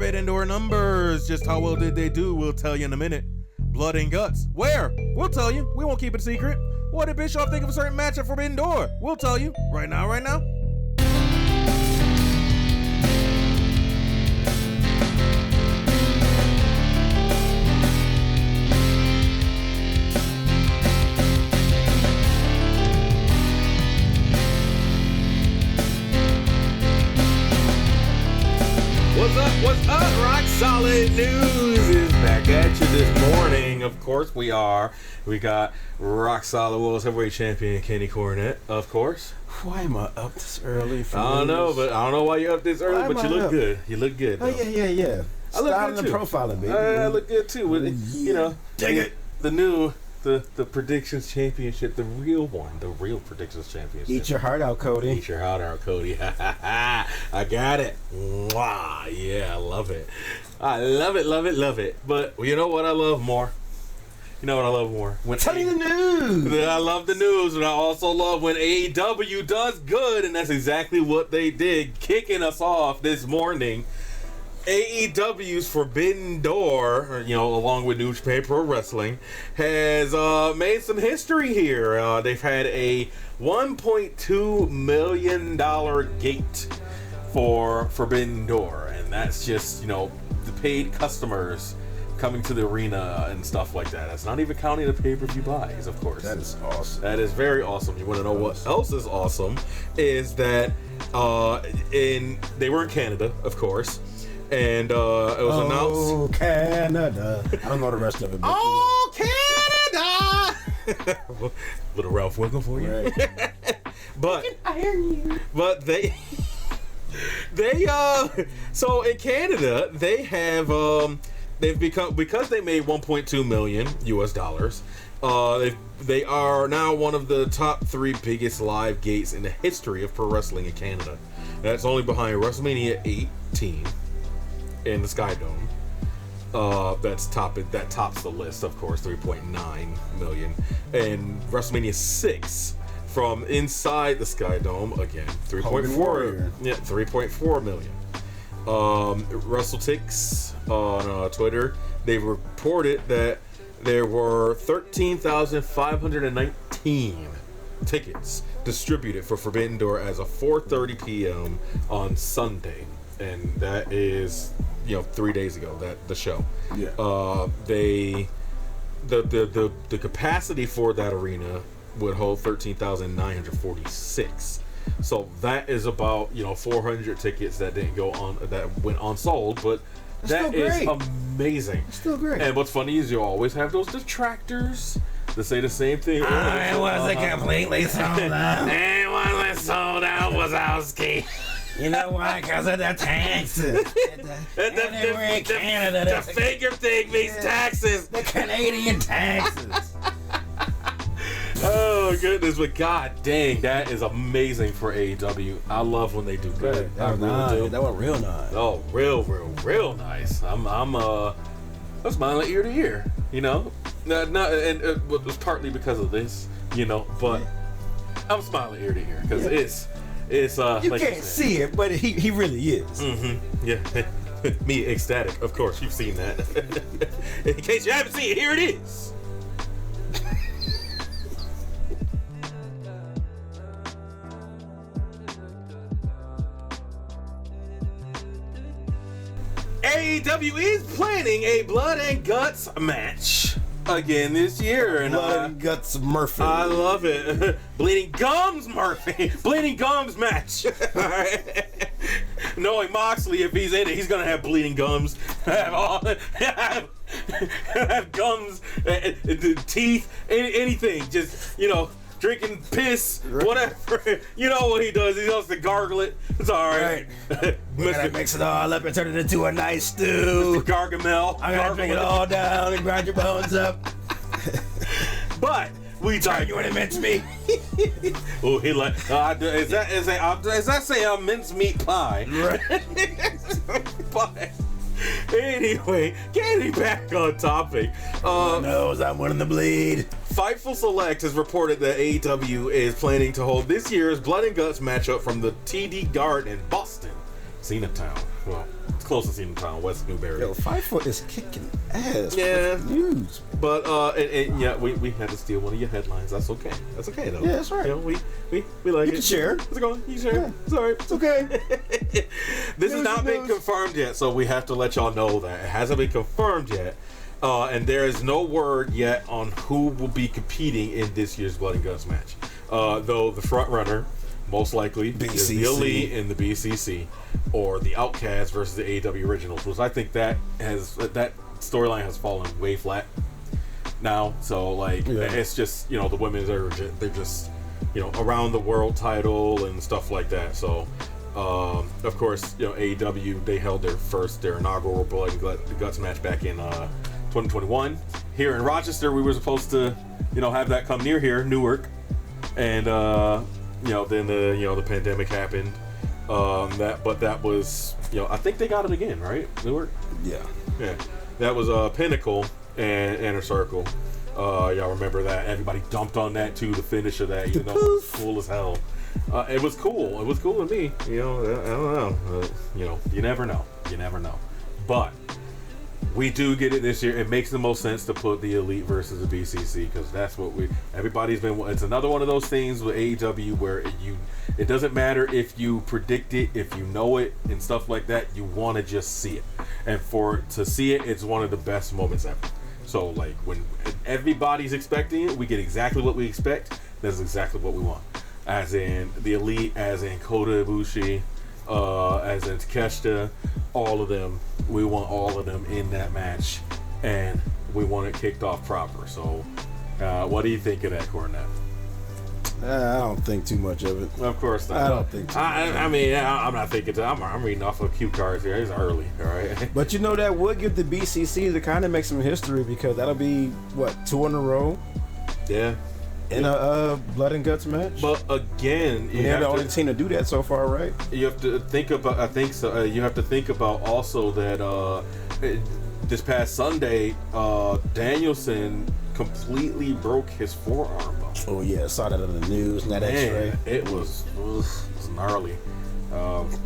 Forbidden Door numbers. Just how well did they do? We'll tell you in a minute. Blood and Guts. Where? We'll tell you. We won't keep it a secret. What did Bishoff think of a certain match at Forbidden Door? We'll tell you. Right now. What's up? ROC Solid News is back at you this morning. Of course we are. We got ROC Solid World Heavyweight Champion Kenny Cornette, of course. Why am I up this early? I don't know why you're up this early, but you look good. You look good, though. Oh, yeah. I look good, too. Profiling, baby. I look good, too. With, you know, dig it. The Predictions Championship, the real Predictions Championship. Eat your heart out, Cody. Eat your heart out, Cody. I got it. Mwah. Yeah, I love it. I love it. But you know what I love more? Tell me the news. I love the news, and I also love when AEW does good, and that's exactly what they did, kicking us off this morning. AEW's Forbidden Door, along with New Japan Pro Wrestling, has made some history here. They've had a $1.2 million gate for Forbidden Door, and that's just, the paid customers coming to the arena and stuff like that. That's not even counting the pay-per-view buys, of course. That is awesome. That is very awesome. You want to know what else is awesome? Is that they were in Canada, of course. And it was announced. Oh, Canada. I don't know the rest of it. Oh, Canada! Little Ralph Wiggum for you. Right. But they so in Canada they have they've become, because they made $1.2 million US. They are now one of the top 3 biggest live gates in the history of pro wrestling in Canada. That's only behind WrestleMania 18. In the Sky Dome, that tops the list, of course, 3.9 million, and WrestleMania 6 from inside the Sky Dome, again 3.4, 3.4 million. WrestleTix on Twitter, they reported that there were 13,519 tickets distributed for Forbidden Door as of 4:30 p.m. on Sunday, and that is 3 days ago, that the show. Yeah. The capacity for that arena would hold 13,946. So that is about 400 tickets that went unsold, but that is amazing. It's still great. And what's funny is you always have those detractors that say the same thing. It wasn't completely sold out. It wasn't sold out, Wazowski. You know why? Because of the taxes. We're in Canada. The figure thing means taxes. The Canadian taxes. Oh, goodness. But god dang, that is amazing for AEW. I love when they do good. That was real nice. Oh, real nice. I'm smiling ear to ear, and it was partly because of this, but I'm smiling ear to ear because it's you like can't see it, but he really is. Mm-hmm. Yeah. Me ecstatic. Of course, you've seen that. In case you haven't seen it, here it is. AEW is planning a Blood and Guts match again this year, and Blood and Guts Murphy. I love it. Bleeding Gums Murphy. Bleeding Gums match. All right. Knowing Moxley, if he's in it, he's gonna have bleeding gums. Have gums, teeth, anything. Just drinking piss, whatever. You know what he does. He loves to gargle it. It's all right. We're gonna mix it all up and turn it into a nice stew. Mr. Gargamel. I'm gonna drink it all down and grind your bones up. But we turn you into mincemeat. Oh, he like is that say a mincemeat pie? Right. But anyway, getting back on topic. Knows I'm winning the bleed. Fightful Select has reported that AEW is planning to hold this year's Blood and Guts matchup from the TD Garden in Boston, Zenith Town. Well, it's closest team in town, West Newbury. Yo, 5 Foot is kicking ass. Yeah. News. But yeah, we had to steal one of your headlines. That's okay. That's okay though. Yeah, that's right. You know, we like You can share. How's it going? You can share. Yeah. It's alright. It's okay. This has not been confirmed yet, so we have to let y'all know that it hasn't been confirmed yet. And there is no word yet on who will be competing in this year's Blood and Guts match. Though the front runner, most likely, is the Elite in the BCC, or the Outcast versus the AEW Originals, which I think that storyline has fallen way flat now. So like, it's just, you know, the women's they're just, you know, around the world title and stuff like that. So of course, you know, AEW, they held their inaugural Blood and Guts match back in 2021 here in Rochester. We were supposed to, you know, have that come near here, Newark, and you know, then the pandemic happened. That was, you know, I think they got it again, right? Newark. Yeah. That was Pinnacle and Inner Circle. Y'all remember that? Everybody dumped on that too. The finish of that, even though it was cool as hell. It was cool. It was cool to me. You know, I don't know. You know, you never know. You never know. But we do get it this year. It makes the most sense to put the Elite versus the BCC, because that's what everybody's been. It's another one of those things with AEW where it doesn't matter if you predict it, if you know it, and stuff like that. You want to just see it, and to see it, it's one of the best moments ever. So like when everybody's expecting it, we get exactly what we expect. That's exactly what we want. As in the Elite, as in Kota Ibushi, as in Takeshita, all of them. We want all of them in that match, and we want it kicked off proper. So, what do you think of that, Cornette? I don't think too much of it. Of course not. I don't think too much. I mean, I'm not thinking. I'm reading off of cue cards here. It's early, all right? But you know, that would give the BCC to kind of make some history, because that'll be, what, 2 in a row? Yeah. In a Blood and Guts match? But again, they're the only team to do that so far, right? You have to think about. I think so. You have to think about also that this past Sunday, Danielson completely broke his forearm bone. Oh yeah, I saw that on the news and that X-ray. It was gnarly.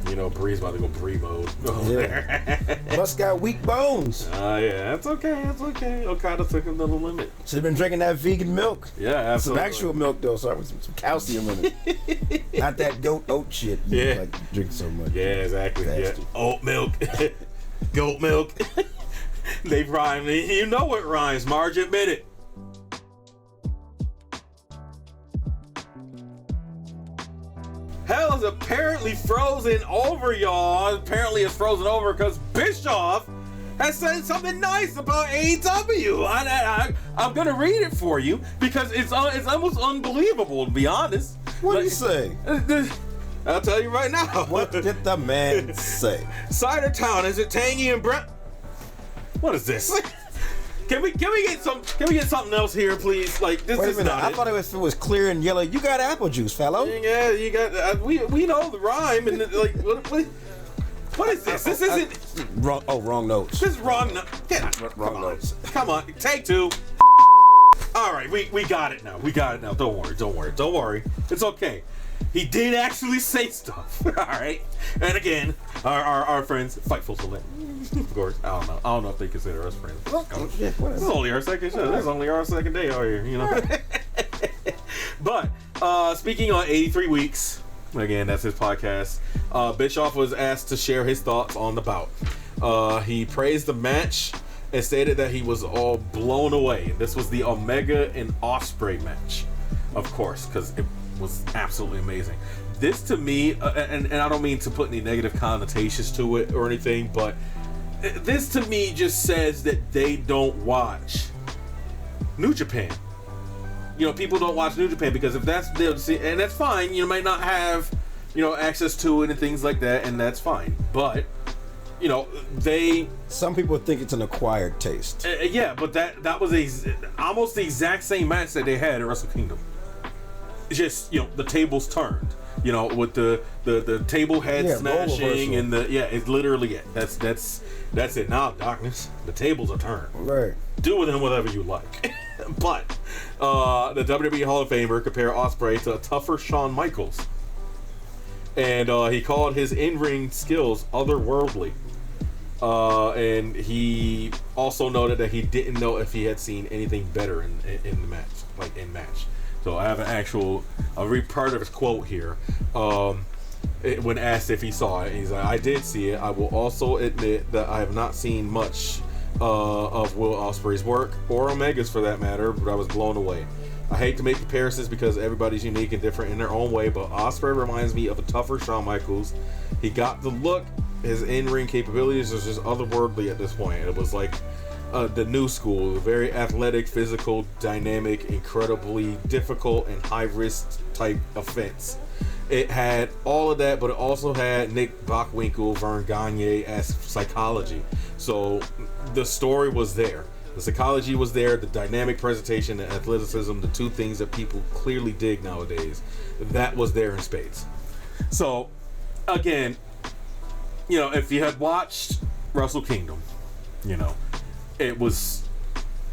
You know, Bree's about to go Bree mode. Bus got weak bones. Yeah, that's okay. That's okay. Okada took him to the limit. Should have been drinking that vegan milk. Yeah, absolutely. Some actual milk though, so I was some calcium in it. Not that goat oat shit. Yeah, like drink so much. Yeah, exactly. Yeah. Oat milk, goat milk. They rhyme. You know what rhymes, Marge? Admit it. Hell is apparently frozen over, y'all. Apparently it's frozen over because Bischoff has said something nice about AEW. I'm gonna read it for you because it's almost unbelievable, to be honest. What did he say? I'll tell you right now. What did the man say? Cider Town, is it tangy and brown? What is this? Can we get something else here, please? Like this is not. I thought it was clear and yellow. You got apple juice, fellow. Yeah, you got. We know the rhyme and like what is this? This isn't wrong. Oh, wrong notes. This is wrong. Wrong notes. Come on, take 2. All right, we got it now. We got it now. Don't worry. It's okay. He did actually say stuff. All right. And again, our friends, Fightful Solid. Of course. I don't know if they consider us friends. This is only our second show. This is only our second day out here, you know. But speaking on 83 Weeks, again, that's his podcast. Bischoff was asked to share his thoughts on the bout. He praised the match and stated that he was all blown away. This was the Omega and Ospreay match, of course, because it was absolutely amazing. This to me, and I don't mean to put any negative connotations to it or anything, but this to me just says that they don't watch New Japan. You know, people don't watch New Japan because if that's and that's fine. You might not have, you know, access to it and things like that, and that's fine. But you know, some people think it's an acquired taste. Yeah, but that was almost the exact same match that they had at Wrestle Kingdom. It's just, you know, the tables turned. You know, with the table head smashing and it's literally it. That's it. Now, darkness, the tables are turned. Right. Do with them whatever you like. But the WWE Hall of Famer compared Ospreay to a tougher Shawn Michaels, and he called his in-ring skills otherworldly. And he also noted that he didn't know if he had seen anything better in the match, like in match. So I have I'll read part of his quote here. When asked if he saw it, he's like, I did see it. I will also admit that I have not seen much of Will Ospreay's work, or Omega's for that matter, but I was blown away. I hate to make comparisons because everybody's unique and different in their own way, but Ospreay reminds me of a tougher Shawn Michaels. He got the look, his in-ring capabilities was just otherworldly at this point. It was like the new school, very athletic, physical, dynamic, incredibly difficult, and high-risk type offense. It had all of that, but it also had Nick Bockwinkel, Vern Gagne-esque psychology. So the story was there. The psychology was there, the dynamic presentation, the athleticism, the two things that people clearly dig nowadays. That was there in spades. So, again, you know, if you had watched Wrestle Kingdom, you know, it was,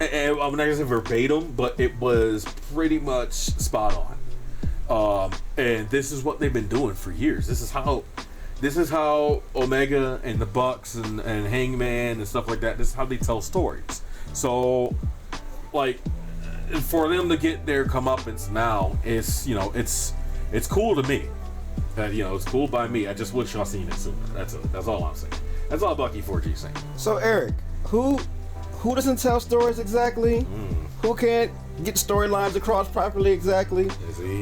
I'm not going to say verbatim, but it was pretty much spot on. And this is what they've been doing for years. This is how Omega and the Bucks and Hangman and stuff like that, this is how they tell stories. So, like, for them to get their comeuppance now, it's cool to me. It's cool by me. I just wish y'all seen it sooner. That's all I'm saying. That's all Bucky 4G saying. So Eric, who doesn't tell stories exactly? Who can't get storylines across properly exactly?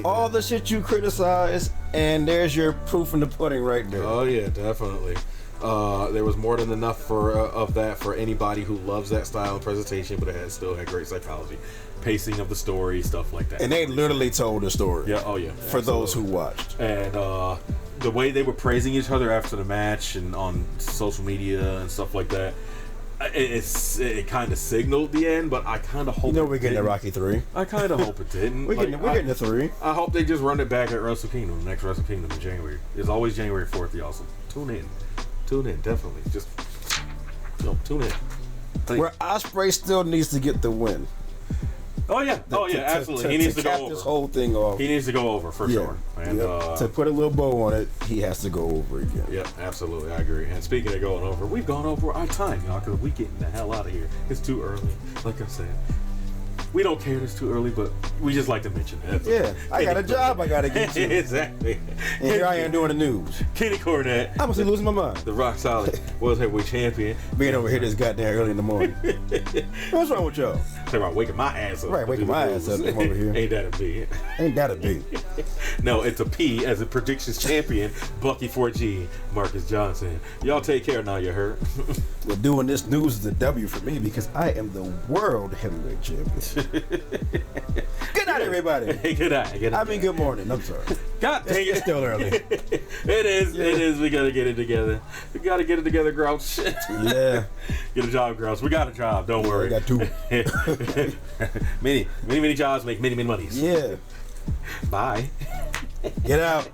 All the shit you criticize, and there's your proof in the pudding right there. Oh yeah, definitely. There was more than enough of that for anybody who loves that style and presentation, but it still had great psychology, pacing of the story, stuff like that. And they literally told the story. Yeah, oh yeah. For those who watched. And the way they were praising each other after the match and on social media and stuff like that, it kind of signaled the end, but I kind of hope we're getting a Rocky 3. I kind of hope it didn't. We're getting a 3. I hope they just run it back at Wrestle Kingdom, the next Wrestle Kingdom in January. It's always January 4th, y'all. So tune in, definitely. Just tune in. Where Ospreay still needs to get the win. Oh yeah, absolutely. He needs to cap go over this whole thing off. He needs to go over for sure. And to put a little bow on it, he has to go over again. Yeah, absolutely. I agree. And speaking of going over, we've gone over our time, y'all, because we getting the hell out of here. It's too early. Like I said, we don't care it's too early, but we just like to mention it. I got a job I gotta get to. Exactly. And here I am doing the news. Kenny Cornette. I must be losing my mind. The ROC Solid World Heavyweight Champion. Being over here this goddamn early in the morning. What's wrong with y'all? Talking about waking my ass up. Right, waking my ass up. Come over here. Ain't that a B? Ain't that a B? No, it's a P as a predictions champion, Bucky 4G, Marcus Johnson. Y'all take care now, you heard? Well, doing this news is a W for me because I am the world heavyweight champion. Good night, everybody. Hey, good night. I mean, good morning. I'm sorry. God dang it. It's still early. It is. We got to get it together. We got to get it together, Grouch. Yeah. Get a job, Grouch. We got a job. Don't worry. We got 2. many jobs make many monies. Yeah. Bye. Get out.